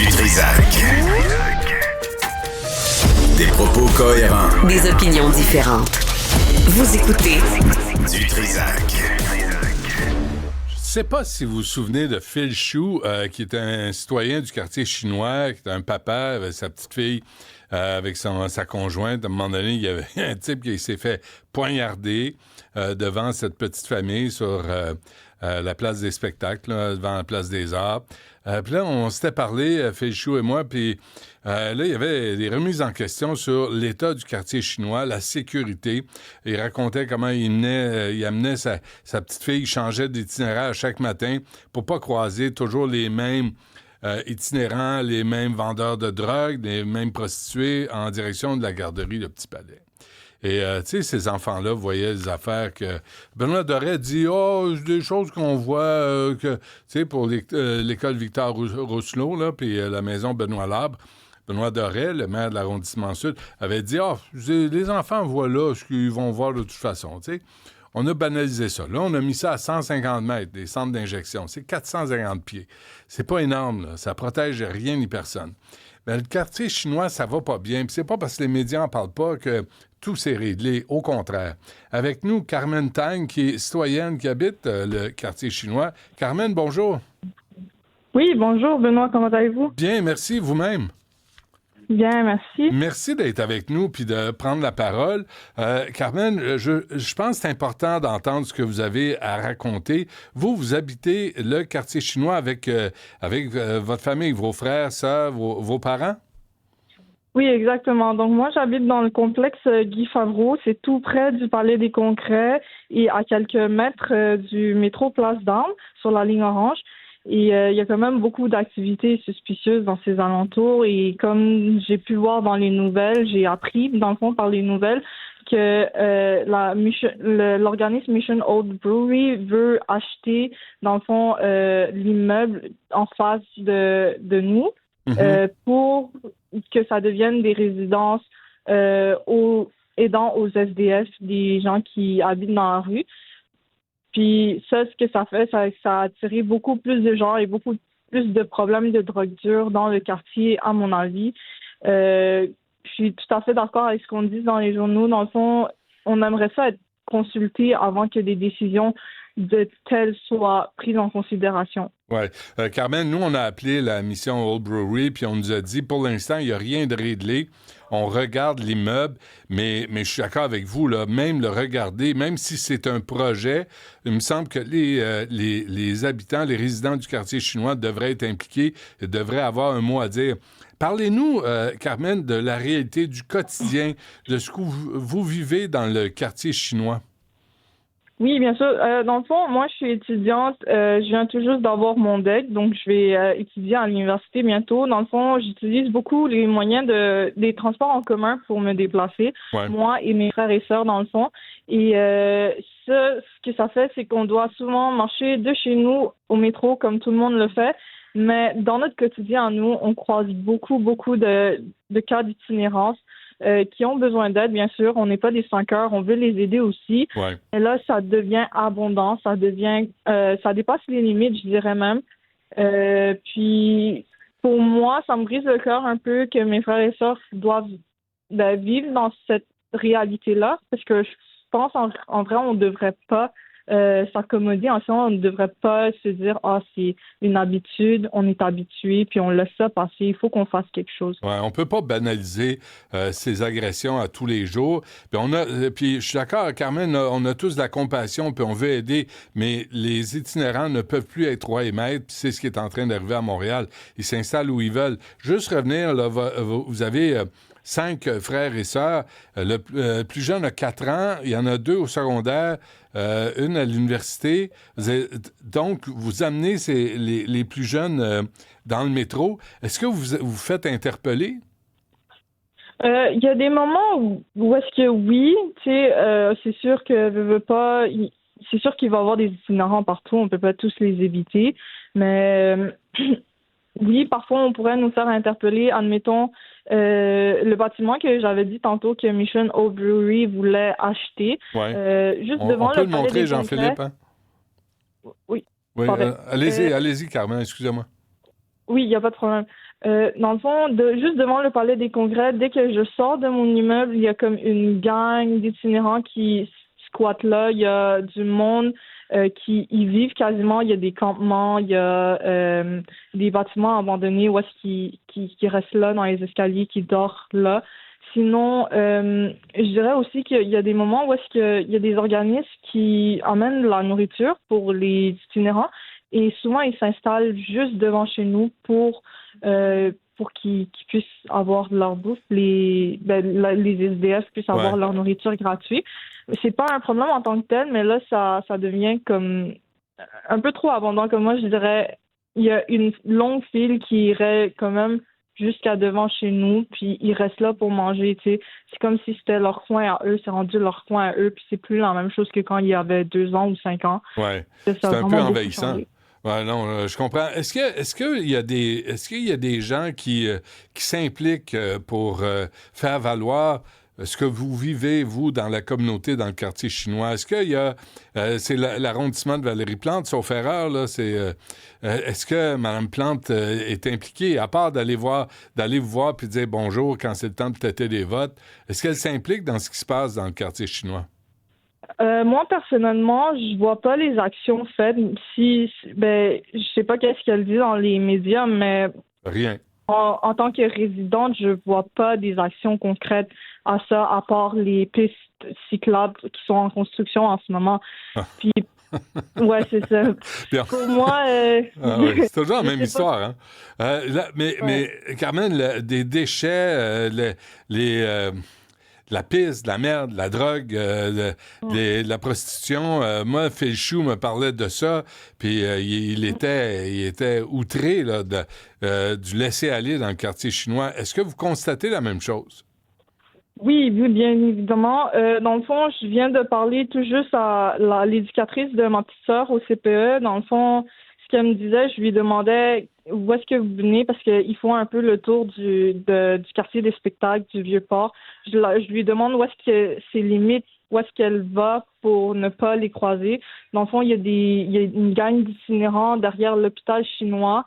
Du Trisac. Des propos cohérents. Des opinions différentes. Vous écoutez Du Trisac. Je ne sais pas si vous vous souvenez de Phil Chou, qui est un citoyen du quartier chinois, qui est un papa avec sa petite fille, avec sa conjointe. À un moment donné, il y avait un type qui s'est fait poignarder devant cette petite famille sur la place des spectacles, là, devant la place des Arts. Puis là, on s'était parlé, Phil Chou et moi, puis là, il y avait des remises en question sur l'état du quartier chinois, la sécurité. Il racontait comment il amenait sa petite fille, il changeait d'itinéraire chaque matin pour pas croiser toujours les mêmes itinérants, les mêmes vendeurs de drogue, les mêmes prostituées en direction de la garderie de Petit Palais. Et, tu sais, ces enfants-là voyaient des affaires que... Benoît Doré dit « Oh, des choses qu'on voit, que, tu sais, pour l'école Victor Rousselot, là, puis la maison Benoît Labre. » Benoît Doré, le maire de l'arrondissement sud, avait dit « Ah, les enfants voient là ce qu'ils vont voir de toute façon, tu sais. » On a banalisé ça. Là, on a mis ça à 150 mètres, des centres d'injection. C'est 450 pieds. C'est pas énorme, là. Ça protège rien ni personne. Mais le quartier chinois, ça va pas bien. Puis c'est pas parce que les médias n'en parlent pas que tout s'est réglé. Au contraire. Avec nous, Carmen Tang, qui est citoyenne, qui habite le quartier chinois. Carmen, bonjour. Oui, bonjour Benoît, comment allez-vous? Bien, merci. Vous-même? Bien, merci. Merci d'être avec nous puis de prendre la parole. Carmen, je pense que c'est important d'entendre ce que vous avez à raconter. Vous habitez le quartier chinois avec votre famille, vos frères, sœurs, vos parents? Oui, exactement. Donc moi, j'habite dans le complexe Guy Favreau. C'est tout près du Palais des Congrès et à quelques mètres du métro Place d'Armes sur la ligne orange. Et il y a quand même beaucoup d'activités suspicieuses dans ces alentours. Et comme j'ai pu voir dans les nouvelles, j'ai appris, dans le fond, par les nouvelles, que l'organisme Mission Old Brewery veut acheter, dans le fond, l'immeuble en face de nous pour que ça devienne des résidences aidant aux SDF, des gens qui habitent dans la rue. Puis ça, ce que ça fait, ça a attiré beaucoup plus de gens et beaucoup plus de problèmes de drogue dure dans le quartier, à mon avis. Je suis tout à fait d'accord avec ce qu'on dit dans les journaux. Dans le fond, on aimerait ça être consulté avant que des décisions de telles soient prises en considération. Oui. Carmen, nous, on a appelé la mission Old Brewery, puis on nous a dit, pour l'instant, il n'y a rien de réglé. On regarde l'immeuble, mais je suis d'accord avec vous, là, même le regarder, même si c'est un projet, il me semble que les habitants, les résidents du quartier chinois devraient être impliqués et devraient avoir un mot à dire. Parlez-nous, Carmen, de la réalité du quotidien, de ce que vous vivez dans le quartier chinois. Oui, bien sûr. Dans le fond, moi, je suis étudiante. Je viens tout juste d'avoir mon DEC, donc je vais étudier à l'université bientôt. Dans le fond, j'utilise beaucoup les moyens des transports en commun pour me déplacer, moi et mes frères et sœurs, dans le fond. Et ce que ça fait, c'est qu'on doit souvent marcher de chez nous au métro, comme tout le monde le fait. Mais dans notre quotidien, nous, on croise beaucoup de cas d'itinérance. Qui ont besoin d'aide, bien sûr. On n'est pas des 5 heures, on veut les aider aussi. Ouais. Et là, ça devient abondant, ça dépasse les limites, je dirais même. Puis, pour moi, ça me brise le cœur un peu que mes frères et sœurs doivent vivre dans cette réalité-là, parce que je pense, en vrai, on ne devrait pas s'accommoder. En ce moment, on ne devrait pas se dire « Ah, c'est une habitude, on est habitué, puis on laisse ça passer, il faut qu'on fasse quelque chose. » Ouais, on peut pas banaliser ces agressions à tous les jours. Puis je suis d'accord, Carmen, on a tous de la compassion, puis on veut aider, mais les itinérants ne peuvent plus être rois et maîtres, puis c'est ce qui est en train d'arriver à Montréal. Ils s'installent où ils veulent. Juste revenir, là, vous avez 5 frères et sœurs. Le plus jeune a 4 ans, il y en a 2 au secondaire, une à l'université. Donc, vous amenez les plus jeunes dans le métro. Est-ce que vous faites interpeller? Il y a des moments où est-ce que oui, tu sais, c'est sûr que c'est sûr qu'il va y avoir des itinérants partout, on peut pas tous les éviter, mais oui, parfois on pourrait nous faire interpeller, admettons, le bâtiment que j'avais dit tantôt que Mission Old Brewery voulait acheter, juste devant on peut le montrer, Jean-Philippe, hein? Oui. Allez-y, Carmen, excusez-moi. Oui, il n'y a pas de problème. Dans le fond, juste devant le palais des congrès, dès que je sors de mon immeuble, il y a comme une gang d'itinérants qui squattent là. Il y a du monde qui y vivent quasiment. Il y a des campements, il y a des bâtiments abandonnés où est-ce qui restent là dans les escaliers, qui dorment là. Sinon, je dirais aussi qu'il y a des moments où est-ce qu'il y a des organismes qui amènent la nourriture pour les itinérants et souvent ils s'installent juste devant chez nous pour qu'ils puissent avoir de leur bouffe, les SDF puissent avoir leur nourriture gratuite. C'est pas un problème en tant que tel, mais là, ça devient comme un peu trop abondant. Comme moi, je dirais, il y a une longue file qui irait quand même jusqu'à devant chez nous, puis ils restent là pour manger, tu sais. C'est comme si c'était leur coin à eux, c'est rendu leur coin à eux, puis c'est plus la même chose que quand il y avait 2 ans ou 5 ans. Ouais. C'est un peu envahissant. Ouais, non, je comprends. Est-ce qu'il y a des gens qui s'impliquent pour faire valoir ce que vous vivez, vous, dans la communauté, dans le quartier chinois? Est-ce qu'il y a... c'est l'arrondissement de Valérie-Plante, sauf erreur, là, est-ce que Mme Plante est impliquée, à part d'aller vous voir puis dire bonjour quand c'est le temps de têter des votes, est-ce qu'elle s'implique dans ce qui se passe dans le quartier chinois? Moi, personnellement, je vois pas les actions faites. Je sais pas qu'est-ce qu'elle dit dans les médias, mais... Rien. En tant que résidente, je vois pas des actions concrètes à ça, à part les pistes cyclables qui sont en construction en ce moment. Puis, ouais, c'est ça. Bien. Pour moi... c'est toujours la même histoire. Hein? Mais Carmen, des déchets, la pisse, la merde, la drogue, la prostitution. Moi, Phil Chou me parlait de ça, puis il était outré là, du laisser-aller dans le quartier chinois. Est-ce que vous constatez la même chose? Oui, bien évidemment. Dans le fond, je viens de parler tout juste à l'éducatrice de ma petite sœur au CPE. Dans le fond, ce qu'elle me disait, je lui demandais où est-ce que vous venez parce qu'ils font un peu le tour du quartier des spectacles du Vieux-Port. Je lui demande où est-ce que ses limites, où est-ce qu'elle va pour ne pas les croiser. Dans le fond, il y a une gang d'itinérants derrière l'hôpital chinois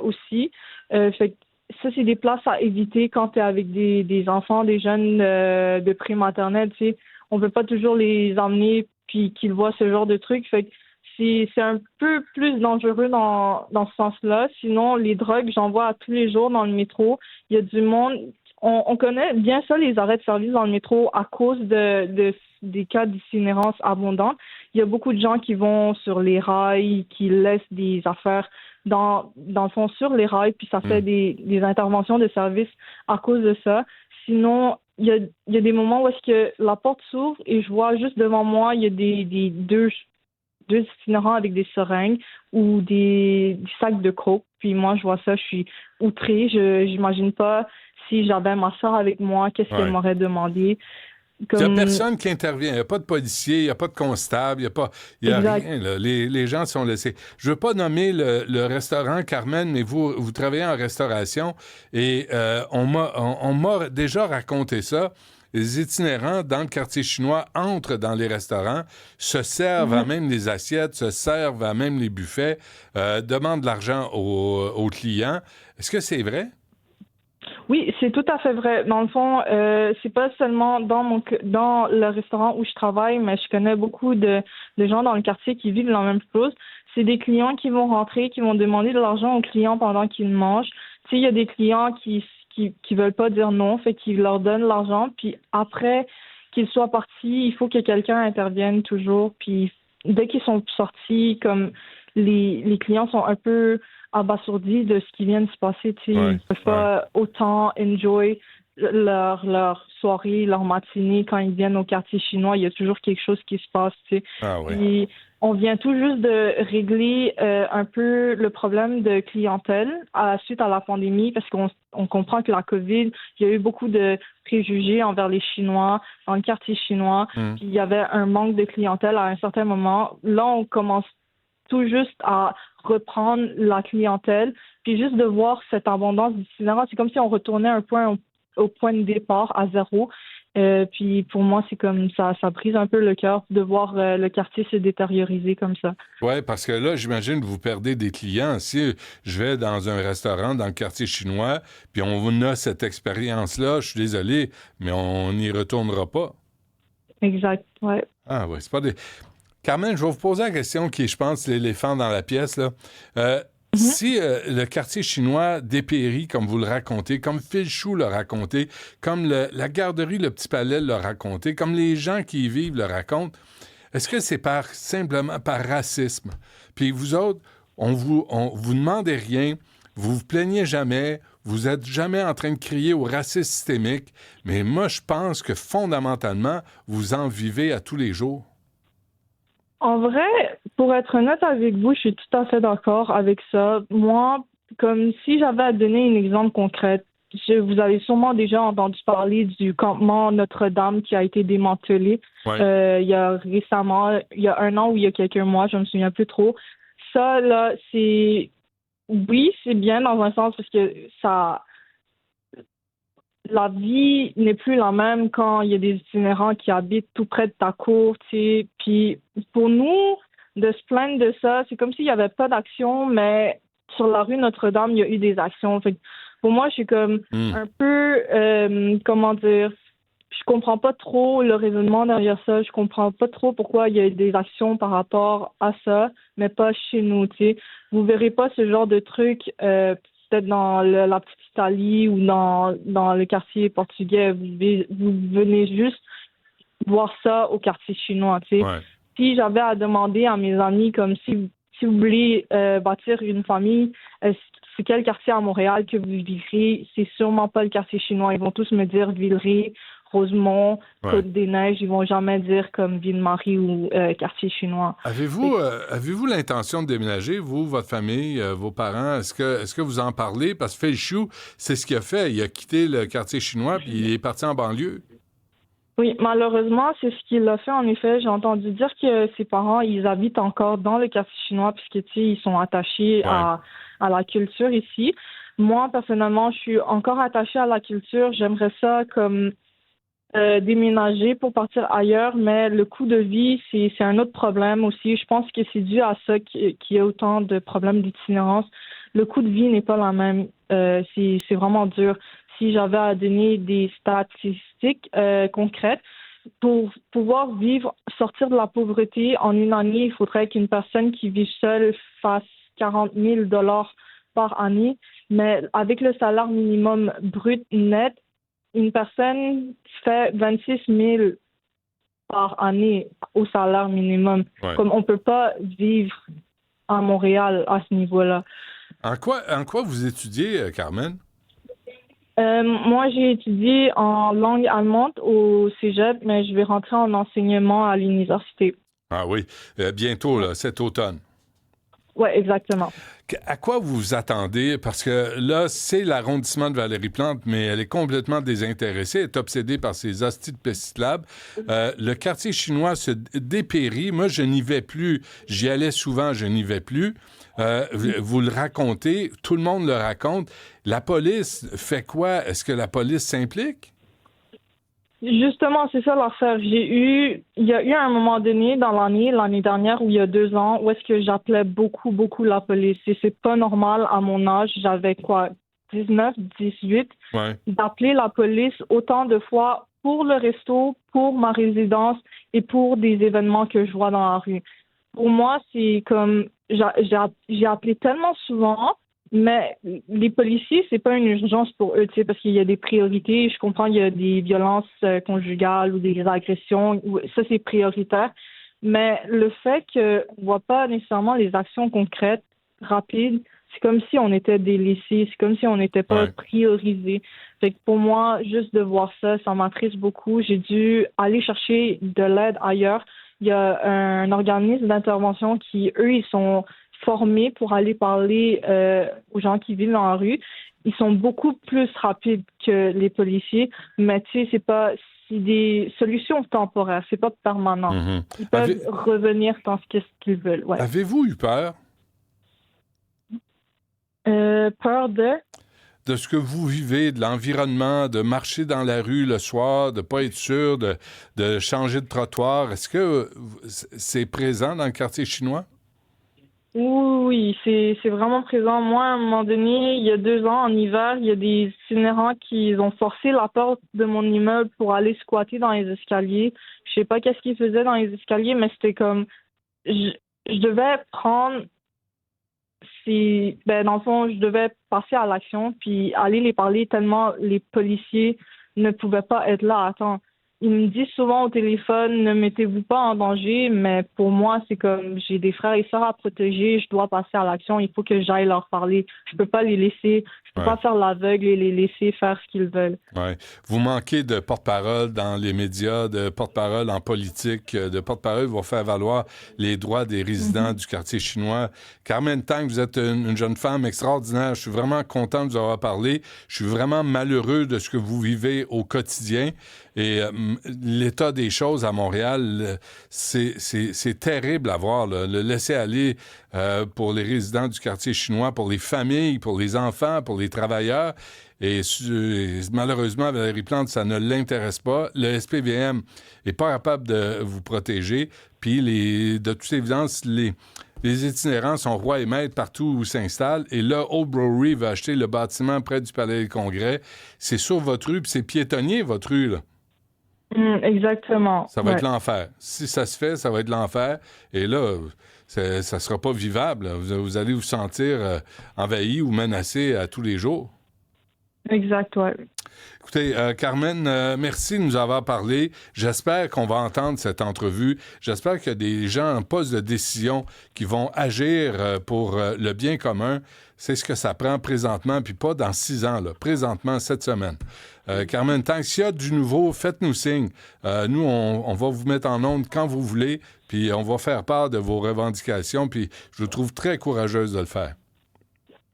aussi. Fait que ça, c'est des places à éviter quand tu es avec des enfants, des jeunes de pré-maternelle. Tu sais, on peut pas toujours les emmener puis qu'ils voient ce genre de trucs. Fait que c'est un peu plus dangereux dans ce sens-là. Sinon, les drogues, j'en vois tous les jours dans le métro. Il y a du monde. On connaît bien ça, les arrêts de service dans le métro, à cause des cas d'itinérance abondante. Il y a beaucoup de gens qui vont sur les rails, qui laissent des affaires dans le fond sur les rails, puis ça fait des interventions de service à cause de ça. Sinon, il y a des moments où est-ce que la porte s'ouvre et je vois juste devant moi, il y a des deux itinérants avec des seringues ou des sacs de coke. Puis moi, je vois ça, je suis outrée. J'imagine pas si j'avais ma soeur avec moi, qu'est-ce qu'elle m'aurait demandé. Il n'y a personne qui intervient. Il n'y a pas de policier, il n'y a pas de constable, il n'y a rien. Là. Les gens sont laissés. Je ne veux pas nommer le restaurant, Carmen, mais vous travaillez en restauration et on m'a déjà raconté ça. Les itinérants dans le quartier chinois entrent dans les restaurants, se servent à même les assiettes, se servent à même les buffets, demandent de l'argent aux clients. Est-ce que c'est vrai? Oui, c'est tout à fait vrai. Dans le fond, c'est pas seulement dans le restaurant où je travaille, mais je connais beaucoup de gens dans le quartier qui vivent la même chose. C'est des clients qui vont rentrer, qui vont demander de l'argent aux clients pendant qu'ils mangent. Tu sais, il y a des clients qui veulent pas dire non, fait qu'ils leur donnent l'argent, puis après qu'ils soient partis, il faut que quelqu'un intervienne toujours, puis dès qu'ils sont sortis, comme les clients sont un peu abasourdis de ce qui vient de se passer, tu sais, ils peuvent pas autant enjoy leur soirée, leur matinée quand ils viennent au quartier chinois, il y a toujours quelque chose qui se passe, tu sais. Et on vient tout juste de régler un peu le problème de clientèle suite à la pandémie parce qu'on comprend que la COVID, il y a eu beaucoup de préjugés envers les Chinois dans le quartier chinois. Puis il y avait un manque de clientèle à un certain moment. Là, on commence tout juste à reprendre la clientèle, puis juste de voir cette abondance d'itinérants, c'est comme si on retournait au point de départ, à zéro. Puis pour moi, c'est comme ça brise un peu le cœur de voir le quartier se détérioriser comme ça. Oui, parce que là, j'imagine que vous perdez des clients. Si je vais dans un restaurant dans le quartier chinois, puis on a cette expérience-là, je suis désolé, mais on n'y retournera pas. Exact, ouais. Ah oui, c'est pas des... Carmen, je vais vous poser la question qui est, je pense, l'éléphant dans la pièce, là. Si le quartier chinois dépérit, comme vous le racontez, comme Phil Chou l'a raconté, comme la garderie Le Petit Palais l'a raconté, comme les gens qui y vivent le racontent, est-ce que c'est simplement par racisme? Puis vous autres, on vous demandez rien, vous vous plaignez jamais, vous êtes jamais en train de crier au racisme systémique, mais moi, je pense que fondamentalement, vous en vivez à tous les jours. En vrai, pour être honnête avec vous, je suis tout à fait d'accord avec ça. Moi, comme si j'avais à donner un exemple concret, vous avez sûrement déjà entendu parler du campement Notre-Dame qui a été démantelé il y a récemment, il y a 1 an ou il y a quelques mois, je me souviens plus trop. Ça, là, oui, c'est bien dans un sens parce que la vie n'est plus la même quand il y a des itinérants qui habitent tout près de ta cour, tu sais. Puis pour nous, de se plaindre de ça, c'est comme s'il n'y avait pas d'action, mais sur la rue Notre-Dame, il y a eu des actions. Fait que pour moi, je suis comme un peu, comment dire, je comprends pas trop le raisonnement derrière ça. Je comprends pas trop pourquoi il y a des actions par rapport à ça, mais pas chez nous, tu sais. Vous verrez pas ce genre de truc peut-être dans la petite Italie ou dans le quartier portugais. Vous venez juste voir ça au quartier chinois, tu sais. Ouais. Si j'avais à demander à mes amis, comme si vous voulez bâtir une famille, c'est quel quartier à Montréal que vous vivrez? C'est sûrement pas le quartier chinois. Ils vont tous me dire Villeray, Rosemont, Côte-des-Neiges. Ils vont jamais dire comme Ville-Marie ou quartier chinois. Avez-vous l'intention de déménager, vous, votre famille, vos parents? Est-ce que vous en parlez? Parce que Phil Chou, c'est ce qu'il a fait. Il a quitté le quartier chinois puis il est parti en banlieue. Oui, malheureusement, c'est ce qu'il a fait. En effet, j'ai entendu dire que ses parents, ils habitent encore dans le quartier chinois puisque, tu sais, ils sont attachés à la culture ici. Moi, personnellement, je suis encore attachée à la culture. J'aimerais ça comme déménager pour partir ailleurs, mais le coût de vie, c'est un autre problème aussi. Je pense que c'est dû à ça qu'il y a autant de problèmes d'itinérance. Le coût de vie n'est pas la même. C'est vraiment dur. Si j'avais à donner des statistiques concrètes, pour pouvoir sortir de la pauvreté en une année, il faudrait qu'une personne qui vit seule fasse 40 000 $ par année. Mais avec le salaire minimum brut net, une personne fait 26 000 par année au salaire minimum. Ouais. Comme on ne peut pas vivre à Montréal à ce niveau-là. En quoi vous étudiez, Carmen? Moi, j'ai étudié en langue allemande au cégep, mais je vais rentrer en enseignement à l'université. Ah oui, bientôt, là, cet automne. Oui, exactement. À quoi vous vous attendez? Parce que là, c'est l'arrondissement de Valérie Plante, mais elle est complètement désintéressée. Elle est obsédée par ses hosties de Pestit Lab. Le quartier chinois se dépérit. Moi, je n'y vais plus. J'y allais souvent, je n'y vais plus. Vous le racontez, tout le monde le raconte. La police fait quoi? Est-ce que la police s'implique? Justement, c'est ça l'affaire. Il y a eu un moment donné dans l'année dernière ou il y a 2 ans, où est-ce que j'appelais beaucoup, beaucoup la police. Et c'est pas normal à mon âge, j'avais 19, 18, d'appeler la police autant de fois pour le resto, pour ma résidence et pour des événements que je vois dans la rue. Pour moi, c'est comme, j'ai appelé tellement souvent. Mais les policiers, c'est pas une urgence pour eux, tu sais, parce qu'il y a des priorités. Je comprends, il y a des violences conjugales ou des agressions, ça c'est prioritaire. Mais le fait qu'on voit pas nécessairement les actions concrètes, rapides, c'est comme si on était délaissés, c'est comme si on n'était pas priorisé. Fait que pour moi, juste de voir ça, ça m'attriste beaucoup. J'ai dû aller chercher de l'aide ailleurs. Il y a un organisme d'intervention qui, eux, ils sont formés pour aller parler aux gens qui vivent dans la rue. Ils sont beaucoup plus rapides que les policiers, mais tu sais, c'est des solutions temporaires, c'est pas permanent. Mm-hmm. Ils peuvent revenir dans ce qu'ils veulent. Ouais. Avez-vous eu peur? Peur de? de ce que vous vivez, de l'environnement, de marcher dans la rue le soir, de ne pas être sûr de changer de trottoir. Est-ce que c'est présent dans le quartier chinois? Oui, c'est vraiment présent. Moi, à un moment donné, il y a 2 ans, en hiver, il y a des itinérants qui ont forcé la porte de mon immeuble pour aller squatter dans les escaliers. Je sais pas qu'est-ce qu'ils faisaient dans les escaliers, mais c'était comme... Je devais prendre... dans le fond, je devais passer à l'action puis aller les parler tellement les policiers ne pouvaient pas être là. Attends, ils me disent souvent au téléphone, ne mettez-vous pas en danger, mais pour moi, c'est comme j'ai des frères et sœurs à protéger, je dois passer à l'action, il faut que j'aille leur parler. Je peux pas les laisser, je peux pas faire l'aveugle et les laisser faire ce qu'ils veulent. Ouais. Vous manquez de porte-parole dans les médias, de porte-parole en politique, de porte-parole pour faire valoir les droits des résidents du quartier chinois. Carmen Tang, vous êtes une jeune femme extraordinaire. Je suis vraiment content de vous avoir parlé. Je suis vraiment malheureux de ce que vous vivez au quotidien. Et l'état des choses à Montréal, c'est terrible à voir. Là. Le laisser-aller pour les résidents du quartier chinois, pour les familles, pour les enfants, pour les travailleurs. Et malheureusement, Valérie Plante, ça ne l'intéresse pas. Le SPVM n'est pas capable de vous protéger. Puis, de toute évidence, les itinérants sont rois et maîtres partout où ils s'installent. Et là, Old Brewery va acheter le bâtiment près du Palais des Congrès. C'est sur votre rue, puis c'est piétonnier, votre rue, là. Exactement. Ça va être l'enfer. Si ça se fait, ça va être l'enfer. Et là, ça sera pas vivable. Vous allez vous sentir envahi ou menacé à tous les jours. Exact, ouais. Écoutez, Carmen, merci de nous avoir parlé. J'espère qu'on va entendre cette entrevue. J'espère qu'il y a des gens en poste de décision qui vont agir pour le bien commun. C'est ce que ça prend présentement, puis pas dans 6 ans, là, présentement, cette semaine. Carmen, tant qu'il y a du nouveau, faites-nous signe. Nous, on va vous mettre en onde quand vous voulez, puis on va faire part de vos revendications, puis je vous trouve très courageuse de le faire.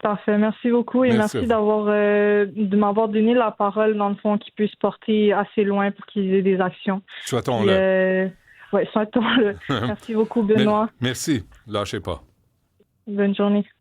Parfait. Merci beaucoup et merci de m'avoir donné la parole, dans le fond, qui puisse porter assez loin pour qu'ils aient des actions. Souhaitons-le. Oui, souhaitons-le. Merci beaucoup, Benoît. Merci. Lâchez pas. Bonne journée.